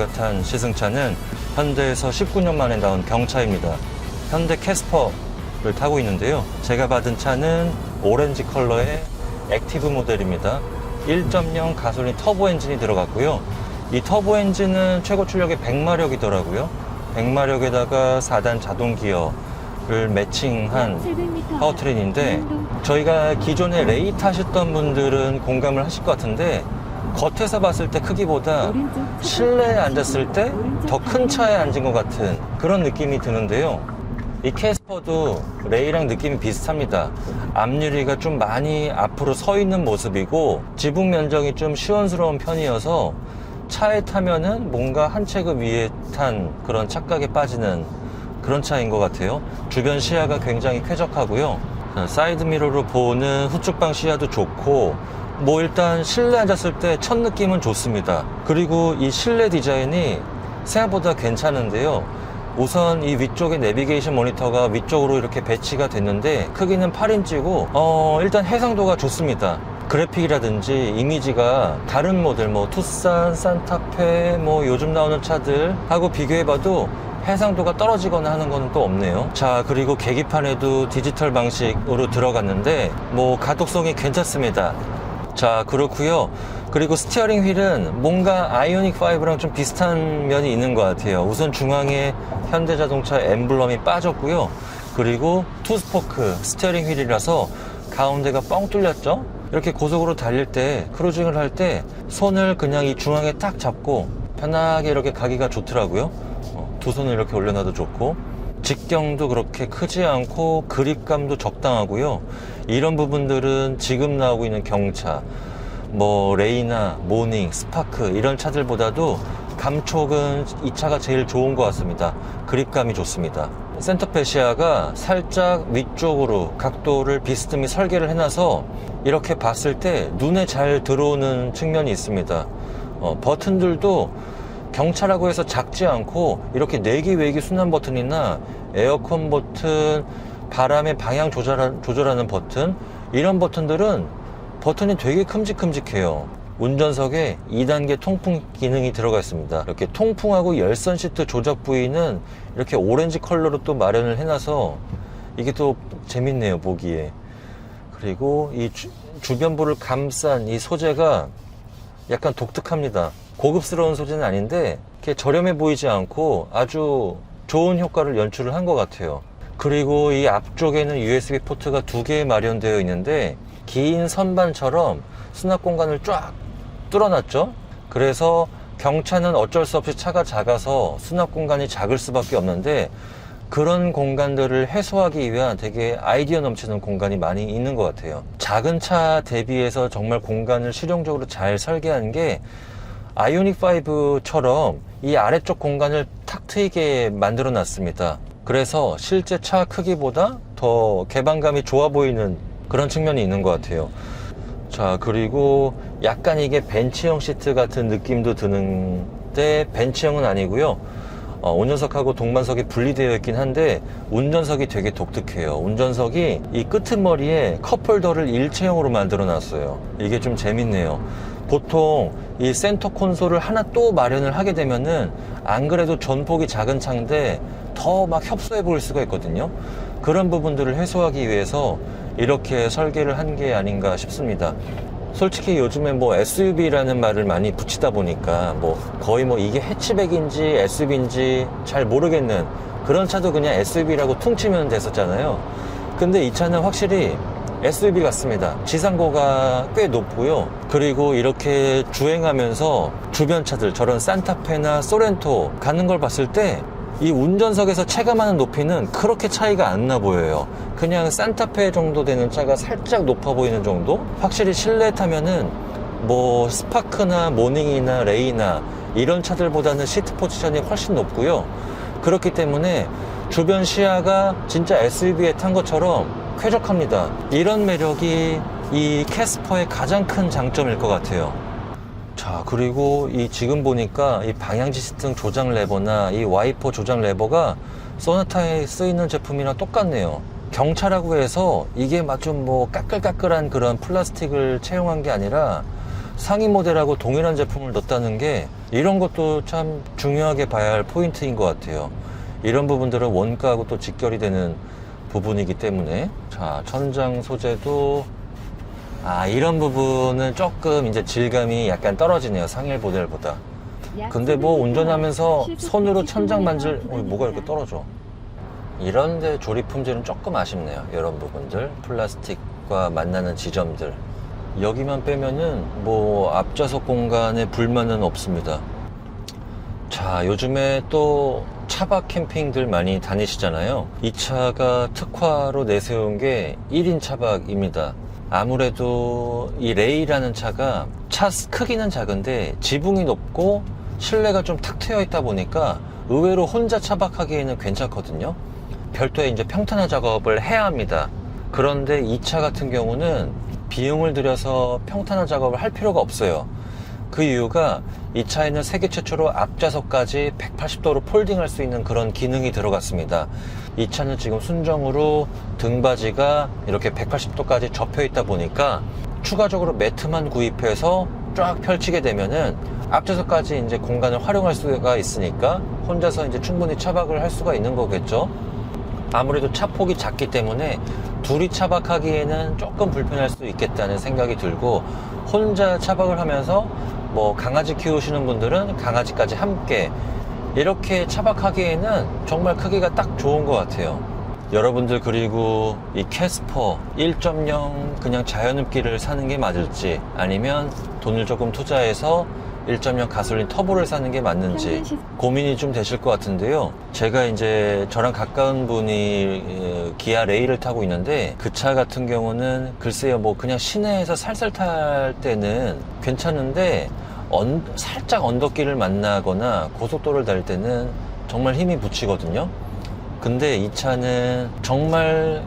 저희가 탄 시승차는 현대에서 19년 만에 나온 경차입니다. 현대 캐스퍼를 타고 있는데요. 제가 받은 차는 오렌지 컬러의 액티브 모델입니다. 1.0 가솔린 터보 엔진이 들어갔고요. 이 터보 엔진은 최고 출력이 100마력이더라고요. 100마력에다가 4단 자동 기어를 매칭한 파워트레인인데, 저희가 기존에 레이 타셨던 분들은 공감을 하실 것 같은데, 겉에서 봤을 때 크기보다 실내에 앉았을 때 더 큰 차에 앉은 것 같은 그런 느낌이 드는데요. 이 캐스퍼도 레이랑 느낌이 비슷합니다. 앞유리가 좀 많이 앞으로 서 있는 모습이고, 지붕 면적이 좀 시원스러운 편이어서 차에 타면은 뭔가 한 체급 위에 탄 그런 착각에 빠지는 그런 차인 것 같아요. 주변 시야가 굉장히 쾌적하고요. 사이드미러로 보는 후측방 시야도 좋고, 뭐 일단 실내 앉았을 때 첫 느낌은 좋습니다. 그리고 이 실내 디자인이 생각보다 괜찮은데요. 우선 이 위쪽에 내비게이션 모니터가 위쪽으로 이렇게 배치가 됐는데, 크기는 8인치고 일단 해상도가 좋습니다. 그래픽이라든지 이미지가 다른 모델, 뭐 투싼, 산타페, 뭐 요즘 나오는 차들하고 비교해봐도 해상도가 떨어지거나 하는 거는 또 없네요. 자, 그리고 계기판에도 디지털 방식으로 들어갔는데 뭐 가독성이 괜찮습니다. 자, 그렇고요. 그리고 스티어링 휠은 뭔가 아이오닉 5랑 좀 비슷한 면이 있는 것 같아요. 우선 중앙에 현대자동차 엠블럼이 빠졌고요. 그리고 투스포크 스티어링 휠이라서 가운데가 뻥 뚫렸죠. 이렇게 고속으로 달릴 때, 크루징을 할 때 손을 그냥 이 중앙에 딱 잡고 편하게 이렇게 가기가 좋더라고요. 두 손을 이렇게 올려놔도 좋고, 직경도 그렇게 크지 않고 그립감도 적당하고요. 이런 부분들은 지금 나오고 있는 경차, 뭐 레이나 모닝, 스파크 이런 차들보다도 감촉은 이 차가 제일 좋은 것 같습니다. 그립감이 좋습니다. 센터 패시아가 살짝 위쪽으로 각도를 비스듬히 설계를 해놔서 이렇게 봤을 때 눈에 잘 들어오는 측면이 있습니다. 버튼들도 경차라고 해서 작지 않고 이렇게 내기 외기 순환 버튼이나 에어컨 버튼, 바람의 방향 조절하는 버튼, 이런 버튼들은 버튼이 되게 큼직큼직해요. 운전석에 2단계 통풍 기능이 들어가 있습니다. 이렇게 통풍하고 열선 시트 조작 부위는 이렇게 오렌지 컬러로 또 마련을 해놔서 이게 또 재밌네요, 보기에. 그리고 이 주변부를 감싼 이 소재가 약간 독특합니다. 고급스러운 소재는 아닌데 이렇게 저렴해 보이지 않고 아주 좋은 효과를 연출을 한 것 같아요. 그리고 이 앞쪽에는 USB 포트가 2개 마련되어 있는데, 긴 선반처럼 수납 공간을 쫙 뚫어놨죠. 그래서 경차는 어쩔 수 없이 차가 작아서 수납 공간이 작을 수밖에 없는데, 그런 공간들을 해소하기 위한 되게 아이디어 넘치는 공간이 많이 있는 것 같아요. 작은 차 대비해서 정말 공간을 실용적으로 잘 설계한 게, 아이오닉 5처럼 이 아래쪽 공간을 탁 트이게 만들어 놨습니다. 그래서 실제 차 크기보다 더 개방감이 좋아 보이는 그런 측면이 있는 것 같아요. 자, 그리고 약간 이게 벤치형 시트 같은 느낌도 드는데 벤치형은 아니고요. 운전석하고 동반석이 분리되어 있긴 한데 운전석이 되게 독특해요. 운전석이 이 끄트머리에 컵홀더를 일체형으로 만들어 놨어요. 이게 좀 재밌네요. 보통 이 센터 콘솔을 하나 또 마련을 하게 되면은 안 그래도 전폭이 작은 차인데 더 막 협소해 보일 수가 있거든요. 그런 부분들을 해소하기 위해서 이렇게 설계를 한 게 아닌가 싶습니다. 솔직히 요즘에 뭐 SUV라는 말을 많이 붙이다 보니까 뭐 거의 뭐 이게 해치백인지 SUV인지 잘 모르겠는 그런 차도 그냥 SUV라고 퉁치면 됐었잖아요. 근데 이 차는 확실히 SUV 같습니다. 지상고가 꽤 높고요. 그리고 이렇게 주행하면서 주변 차들, 저런 산타페나 소렌토 가는 걸 봤을 때 이 운전석에서 체감하는 높이는 그렇게 차이가 안 나 보여요. 그냥 산타페 정도 되는 차가 살짝 높아 보이는 정도? 확실히 실내 타면은 뭐 스파크나 모닝이나 레이나 이런 차들보다는 시트 포지션이 훨씬 높고요. 그렇기 때문에 주변 시야가 진짜 SUV에 탄 것처럼 쾌적합니다. 이런 매력이 이 캐스퍼의 가장 큰 장점일 것 같아요. 자, 그리고 이 지금 보니까 이 방향지시등 조작 레버나 이 와이퍼 조작 레버가 소나타에 쓰이는 제품이랑 똑같네요. 경차라고 해서 이게 막 좀 뭐 까끌까끌한 그런 플라스틱을 채용한 게 아니라 상위 모델하고 동일한 제품을 넣었다는 게 이런 것도 참 중요하게 봐야 할 포인트인 것 같아요. 이런 부분들은 원가하고 또 직결이 되는 부분이기 때문에. 자, 천장 소재도 이런 부분은 조금 이제 질감이 약간 떨어지네요, 상위 모델보다. 근데 뭐 운전하면서 손으로 천장 만질 뭐가 이렇게 떨어져. 이런데 조립 품질은 조금 아쉽네요. 이런 부분들, 플라스틱과 만나는 지점들. 여기만 빼면은 뭐 앞좌석 공간에 불만은 없습니다. 자, 요즘에 또 차박 캠핑들 많이 다니시잖아요. 이 차가 특화로 내세운 게 1인 차박입니다. 아무래도 이 레이라는 차가 차 크기는 작은데 지붕이 높고 실내가 좀 탁 트여 있다 보니까 의외로 혼자 차박하기에는 괜찮거든요. 별도의 이제 평탄화 작업을 해야 합니다. 그런데 이 차 같은 경우는 비용을 들여서 평탄화 작업을 할 필요가 없어요. 그 이유가 이 차에는 세계 최초로 앞좌석까지 180도로 폴딩할 수 있는 그런 기능이 들어갔습니다. 이 차는 지금 순정으로 등받이가 이렇게 180도까지 접혀 있다 보니까 추가적으로 매트만 구입해서 쫙 펼치게 되면은 앞좌석까지 이제 공간을 활용할 수가 있으니까 혼자서 이제 충분히 차박을 할 수가 있는 거겠죠. 아무래도 차 폭이 작기 때문에 둘이 차박하기에는 조금 불편할 수 있겠다는 생각이 들고, 혼자 차박을 하면서 뭐 강아지 키우시는 분들은 강아지까지 함께 이렇게 차박하기에는 정말 크기가 딱 좋은 것 같아요. 여러분들 그리고 이 캐스퍼 1.0 그냥 자연흡기를 사는 게 맞을지, 아니면 돈을 조금 투자해서 1.0 가솔린 터보를 사는 게 맞는지 고민이 좀 되실 것 같은데요. 제가 이제 저랑 가까운 분이 기아 레이를 타고 있는데, 그 차 같은 경우는 글쎄요, 뭐 그냥 시내에서 살살 탈 때는 괜찮은데 살짝 언덕길을 만나거나 고속도로를 달릴 때는 정말 힘이 붙이거든요. 근데 이 차는 정말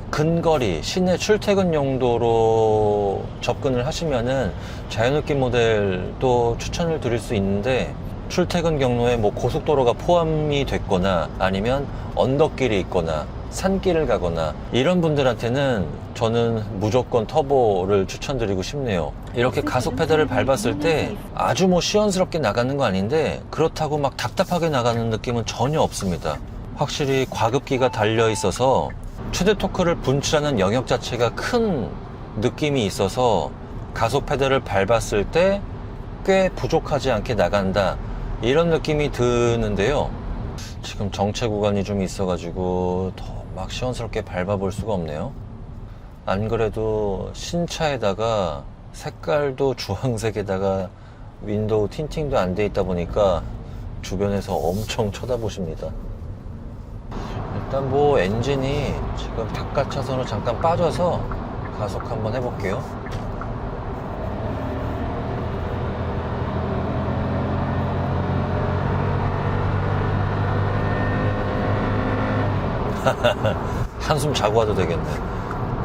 근거리, 시내 출퇴근 용도로 접근을 하시면은 자연흡기 모델도 추천을 드릴 수 있는데, 출퇴근 경로에 뭐 고속도로가 포함이 됐거나 아니면 언덕길이 있거나 산길을 가거나 이런 분들한테는 저는 무조건 터보를 추천드리고 싶네요. 이렇게 가속 페달을 밟았을 때 아주 뭐 시원스럽게 나가는 거 아닌데, 그렇다고 막 답답하게 나가는 느낌은 전혀 없습니다. 확실히 과급기가 달려 있어서 최대 토크를 분출하는 영역 자체가 큰 느낌이 있어서 가속 페달을 밟았을 때 꽤 부족하지 않게 나간다, 이런 느낌이 드는데요. 지금 정체 구간이 좀 있어가지고 더 막 시원스럽게 밟아볼 수가 없네요. 안 그래도 신차에다가 색깔도 주황색에다가 윈도우 틴팅도 안 돼 있다 보니까 주변에서 엄청 쳐다보십니다. 일단 뭐 엔진이 지금 바깥 차선으로 잠깐 빠져서 가속 한번 해볼게요. 한숨 자고 와도 되겠네.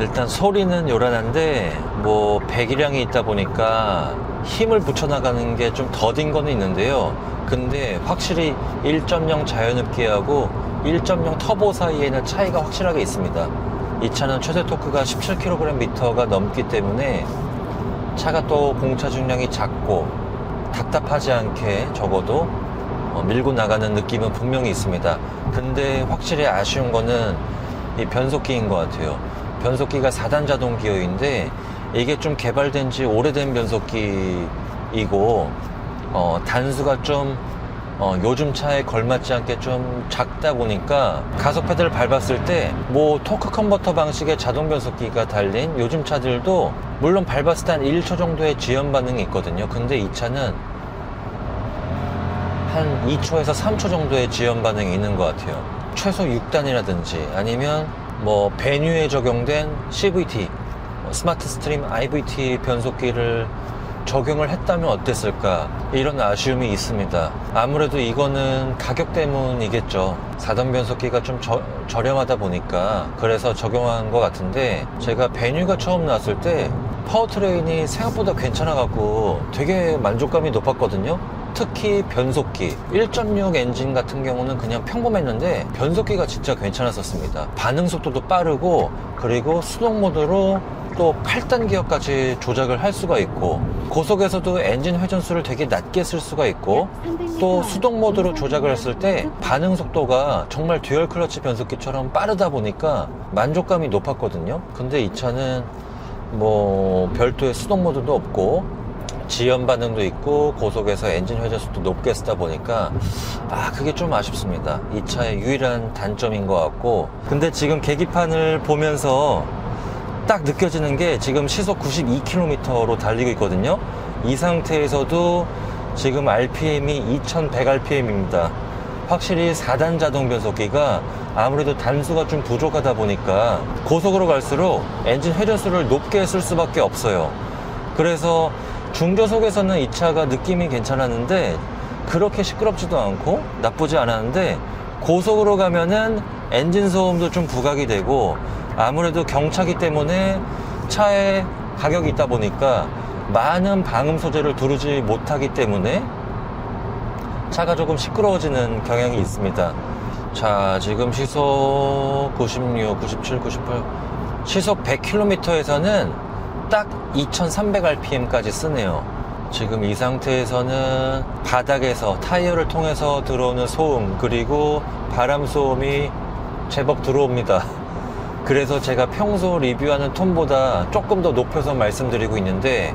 일단 소리는 요란한데 뭐 배기량이 있다 보니까 힘을 붙여나가는 게 좀 더딘 거는 있는데요. 근데 확실히 1.0 자연흡기하고 1.0 터보 사이에는 차이가 확실하게 있습니다. 이 차는 최대 토크가 17kgm가 넘기 때문에 차가 또 공차 중량이 작고 답답하지 않게 적어도 밀고 나가는 느낌은 분명히 있습니다. 근데 확실히 아쉬운 거는 이 변속기인 것 같아요. 변속기가 4단 자동 기어인데 이게 좀 개발된 지 오래된 변속기이고 단수가 좀 요즘 차에 걸맞지 않게 좀 작다 보니까 가속 페달을 밟았을 때 뭐 토크 컨버터 방식의 자동 변속기가 달린 요즘 차들도 물론 밟았을 때 한 1초 정도의 지연 반응이 있거든요. 근데 이 차는 한 2초에서 3초 정도의 지연 반응이 있는 것 같아요. 최소 6단이라든지 아니면 뭐 배뉴에 적용된 CVT, 스마트 스트림 IVT 변속기를 적용을 했다면 어땠을까, 이런 아쉬움이 있습니다. 아무래도 이거는 가격 때문이겠죠. 4단 변속기가 좀 저렴하다 보니까 그래서 적용한 것 같은데, 제가 배뉴가 처음 나왔을 때 파워트레인이 생각보다 괜찮아 갖고 되게 만족감이 높았거든요. 특히 변속기 1.6 엔진 같은 경우는 그냥 평범했는데 변속기가 진짜 괜찮았었습니다. 반응 속도도 빠르고, 그리고 수동 모드로 또 8단 기어까지 조작을 할 수가 있고, 고속에서도 엔진 회전수를 되게 낮게 쓸 수가 있고, 또 수동 모드로 조작을 했을 때 반응 속도가 정말 듀얼 클러치 변속기처럼 빠르다 보니까 만족감이 높았거든요. 근데 이 차는 뭐 별도의 수동 모드도 없고 지연 반응도 있고 고속에서 엔진 회전수도 높게 쓰다 보니까 그게 좀 아쉽습니다. 이 차의 유일한 단점인 것 같고, 근데 지금 계기판을 보면서 딱 느껴지는 게 지금 시속 92km로 달리고 있거든요. 이 상태에서도 지금 RPM이 2100rpm입니다. 확실히 4단 자동 변속기가 아무래도 단수가 좀 부족하다 보니까 고속으로 갈수록 엔진 회전수를 높게 쓸 수밖에 없어요. 그래서 중저속에서는 이 차가 느낌이 괜찮았는데 그렇게 시끄럽지도 않고 나쁘지 않았는데, 고속으로 가면은 엔진 소음도 좀 부각이 되고, 아무래도 경차기 때문에 차에 가격이 있다 보니까 많은 방음 소재를 두르지 못하기 때문에 차가 조금 시끄러워지는 경향이 있습니다. 자, 지금 시속 96, 97, 98, 시속 100km에서는 딱 2300rpm까지 쓰네요. 지금 이 상태에서는 바닥에서 타이어를 통해서 들어오는 소음, 그리고 바람 소음이 제법 들어옵니다. 그래서 제가 평소 리뷰하는 톤보다 조금 더 높여서 말씀드리고 있는데,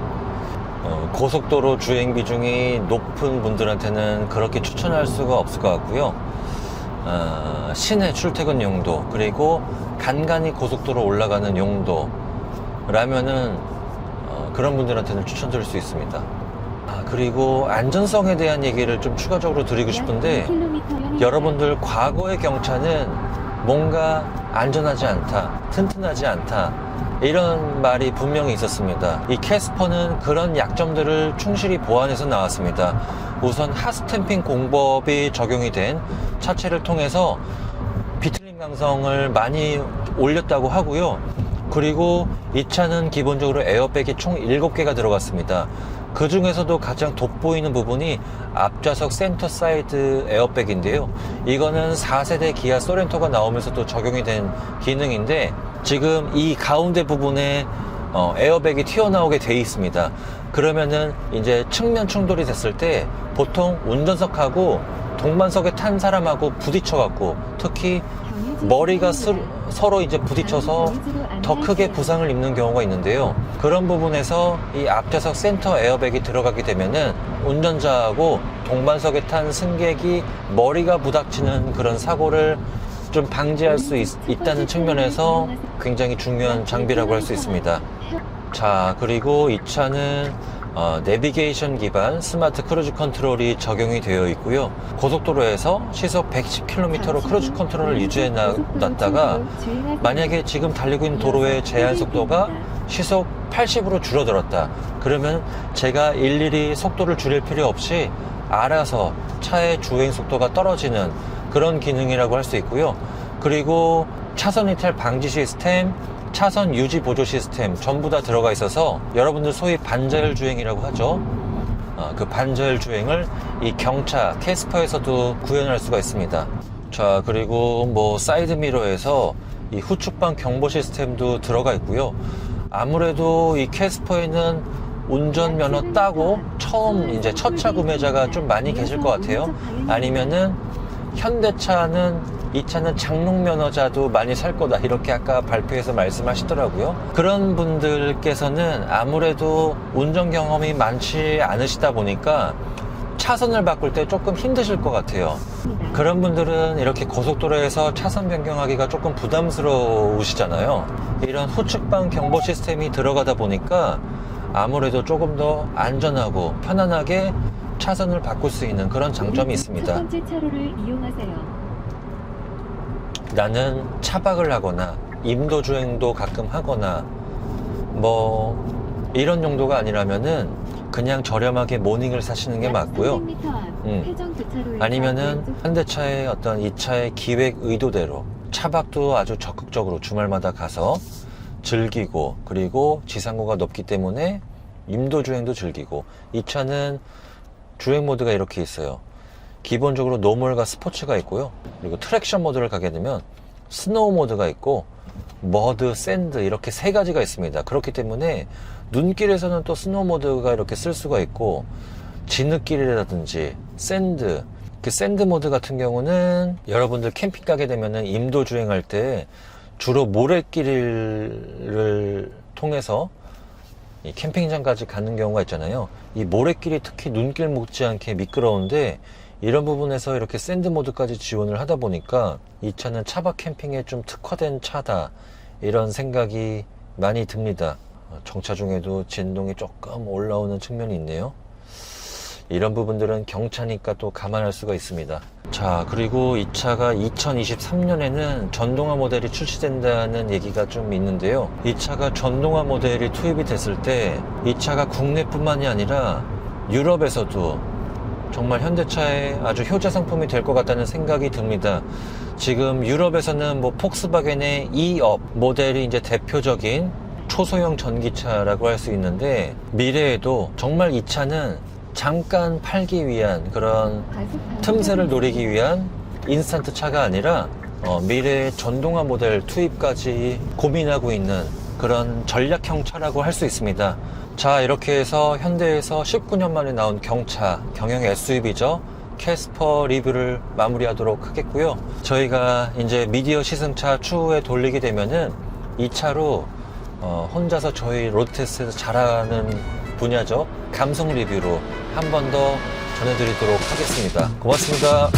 고속도로 주행 비중이 높은 분들한테는 그렇게 추천할 수가 없을 것 같고요. 시내 출퇴근 용도, 그리고 간간히 고속도로 올라가는 용도라면은 그런 분들한테는 추천드릴 수 있습니다. 그리고 안전성에 대한 얘기를 좀 추가적으로 드리고 싶은데, 여러분들 과거의 경차는 뭔가 안전하지 않다, 튼튼하지 않다, 이런 말이 분명히 있었습니다. 이 캐스퍼는 그런 약점들을 충실히 보완해서 나왔습니다. 우선 핫스탬핑 공법이 적용이 된 차체를 통해서 비틀림 강성을 많이 올렸다고 하고요. 그리고 이 차는 기본적으로 에어백이 총 7개가 들어갔습니다. 그 중에서도 가장 돋보이는 부분이 앞좌석 센터 사이드 에어백인데요. 이거는 4세대 기아 소렌토가 나오면서도 적용이 된 기능인데, 지금 이 가운데 부분에 에어백이 튀어나오게 돼 있습니다. 그러면은 이제 측면 충돌이 됐을 때 보통 운전석하고 동반석에 탄 사람하고 부딪혀갖고, 특히 머리가 서로 이제 부딪혀서 더 크게 부상을 입는 경우가 있는데요. 그런 부분에서 이 앞좌석 센터 에어백이 들어가게 되면은 운전자하고 동반석에 탄 승객이 머리가 부닥치는 그런 사고를 좀 방지할 수 있다는 측면에서 굉장히 중요한 장비라고 할 수 있습니다. 자, 그리고 이 차는 내비게이션 기반 스마트 크루즈 컨트롤이 적용이 되어 있고요. 고속도로에서 시속 110km로 크루즈 컨트롤을 유지해 놨다가 만약에 지금 달리고 있는 도로의 제한 속도가 시속 80으로 줄어들었다, 그러면 제가 일일이 속도를 줄일 필요 없이 알아서 차의 주행 속도가 떨어지는 그런 기능이라고 할 수 있고요. 그리고 차선 이탈 방지 시스템, 차선 유지 보조 시스템 전부 다 들어가 있어서 여러분들 소위 반자율 주행이라고 하죠. 그 반자율 주행을 이 경차 캐스퍼에서도 구현할 수가 있습니다. 자, 그리고 뭐 사이드 미러에서 이 후측방 경보 시스템도 들어가 있고요. 아무래도 이 캐스퍼에는 운전면허 따고 처음 이제 첫 차 구매자가 좀 많이 계실 것 같아요. 아니면은 현대차는 이 차는 장롱면허자도 많이 살 거다, 이렇게 아까 발표에서 말씀하시더라고요. 그런 분들께서는 아무래도 운전 경험이 많지 않으시다 보니까 차선을 바꿀 때 조금 힘드실 것 같아요. 그런 분들은 이렇게 고속도로에서 차선 변경하기가 조금 부담스러우시잖아요. 이런 후측방 경보 시스템이 들어가다 보니까 아무래도 조금 더 안전하고 편안하게 차선을 바꿀 수 있는 그런 장점이 있습니다. 첫 번째 차로를 이용하세요. 나는 차박을 하거나 임도 주행도 가끔 하거나 뭐 이런 용도가 아니라면은 그냥 저렴하게 모닝을 사시는 게 맞고요. 아니면은 현대차의 어떤 이 차의 기획 의도대로 차박도 아주 적극적으로 주말마다 가서 즐기고, 그리고 지상고가 높기 때문에 임도 주행도 즐기고, 이 차는 주행 모드가 이렇게 있어요. 기본적으로 노멀과 스포츠가 있고요. 그리고 트랙션 모드를 가게 되면 스노우 모드가 있고, 머드, 샌드 이렇게 세 가지가 있습니다. 그렇기 때문에 눈길에서는 또 스노우 모드가 이렇게 쓸 수가 있고, 진흙길이라든지 샌드, 그 샌드 모드 같은 경우는 여러분들 캠핑 가게 되면은 임도 주행할 때 주로 모래길을 통해서 이 캠핑장까지 가는 경우가 있잖아요. 이 모래길이 특히 눈길 못지않게 미끄러운데, 이런 부분에서 이렇게 샌드 모드까지 지원을 하다 보니까 이 차는 차박 캠핑에 좀 특화된 차다, 이런 생각이 많이 듭니다. 정차 중에도 진동이 조금 올라오는 측면이 있네요. 이런 부분들은 경차니까 또 감안할 수가 있습니다. 자, 그리고 이 차가 2023년에는 전동화 모델이 출시된다는 얘기가 좀 있는데요. 이 차가 전동화 모델이 투입이 됐을 때 이 차가 국내뿐만이 아니라 유럽에서도 정말 현대차의 아주 효자 상품이 될 것 같다는 생각이 듭니다. 지금 유럽에서는 뭐 폭스바겐의 E-up 모델이 이제 대표적인 초소형 전기차라고 할 수 있는데, 미래에도 정말 이 차는 잠깐 팔기 위한 그런 틈새를 노리기 위한 인스턴트 차가 아니라 미래의 전동화 모델 투입까지 고민하고 있는 그런 전략형 차라고 할 수 있습니다. 자, 이렇게 해서 현대에서 19년 만에 나온 경차, 경영 SUV죠. 캐스퍼 리뷰를 마무리하도록 하겠고요. 저희가 이제 미디어 시승차 추후에 돌리게 되면은 이 차로 혼자서 저희 로드테스트에서 잘하는 분야죠. 감성 리뷰로 한 번 더 전해드리도록 하겠습니다. 고맙습니다.